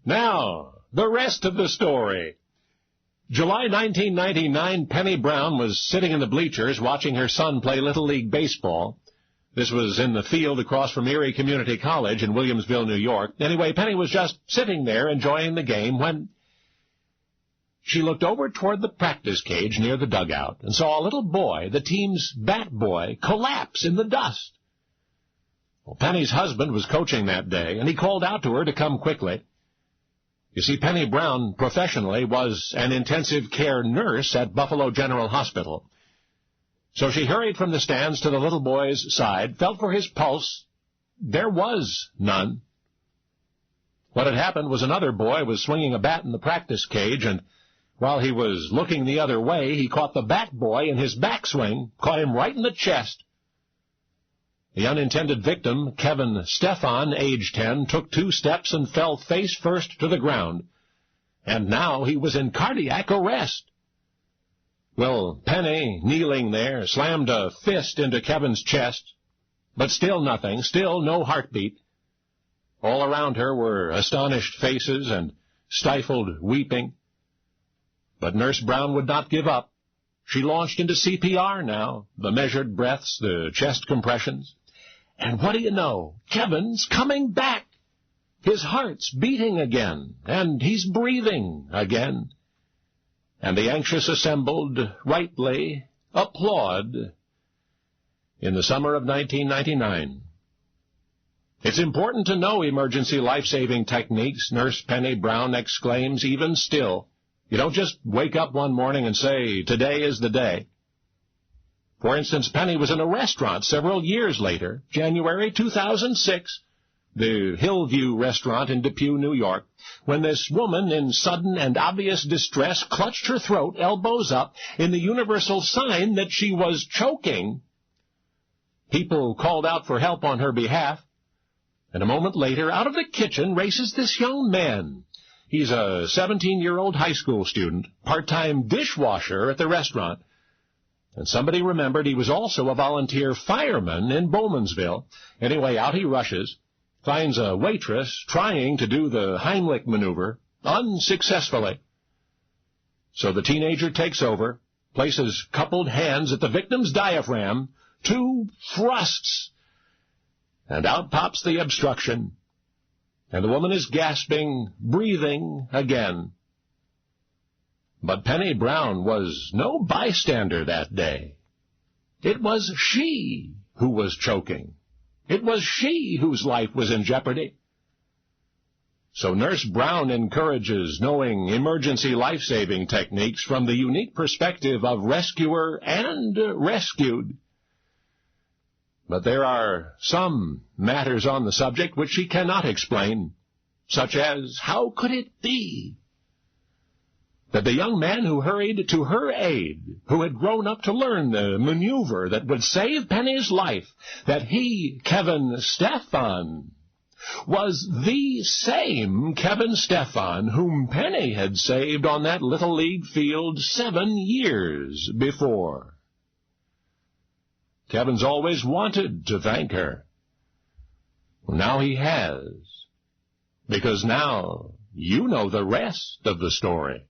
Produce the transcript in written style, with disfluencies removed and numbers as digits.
Now, the rest of the story. July 1999, Penny Brown was sitting in the bleachers watching her son play Little League Baseball. This was in the field across from Erie Community College in Williamsville, New York. Anyway, Penny was just sitting there enjoying the game when she looked over toward the practice cage near the dugout and saw a little boy, the team's bat boy, collapse in the dust. Well, Penny's husband was coaching that day, and he called out to her to come quickly. You see, Penny Brown, professionally, was an intensive care nurse at Buffalo General Hospital. So she hurried from the stands to the little boy's side, felt for his pulse. There was none. What had happened was another boy was swinging a bat in the practice cage, and while he was looking the other way, he caught the bat boy in his backswing, caught him right in the chest. The unintended victim, Kevin Stefan, age 10, took 2 steps and fell face first to the ground. And now he was in cardiac arrest. Well, Penny, kneeling there, slammed a fist into Kevin's chest, but still nothing, still no heartbeat. All around her were astonished faces and stifled weeping. But Nurse Brown would not give up. She launched into CPR now, the measured breaths, the chest compressions. And what do you know? Kevin's coming back. His heart's beating again, and he's breathing again. And the anxious assembled rightly applaud in the summer of 1999. It's important to know emergency life-saving techniques, Nurse Penny Brown exclaims, even still. You don't just wake up one morning and say, today is the day. For instance, Penny was in a restaurant several years later, January 2006, the Hillview restaurant in Depew, New York, when this woman in sudden and obvious distress clutched her throat, elbows up, in the universal sign that she was choking. People called out for help on her behalf, and a moment later, out of the kitchen races this young man. He's a 17-year-old high school student, part-time dishwasher at the restaurant. And somebody remembered he was also a volunteer fireman in Bowmansville. Anyway, out he rushes, finds a waitress trying to do the Heimlich maneuver, unsuccessfully. So the teenager takes over, places coupled hands at the victim's diaphragm, 2 thrusts, and out pops the obstruction. And the woman is gasping, breathing again. But Penny Brown was no bystander that day. It was she who was choking. It was she whose life was in jeopardy. So Nurse Brown encourages knowing emergency life-saving techniques from the unique perspective of rescuer and rescued. But there are some matters on the subject which she cannot explain, such as how could it be that the young man who hurried to her aid, who had grown up to learn the maneuver that would save Penny's life, that he, Kevin Stefan, was the same Kevin Stefan whom Penny had saved on that Little League field 7 years before. Kevin's always wanted to thank her. Well, now he has, because now you know the rest of the story.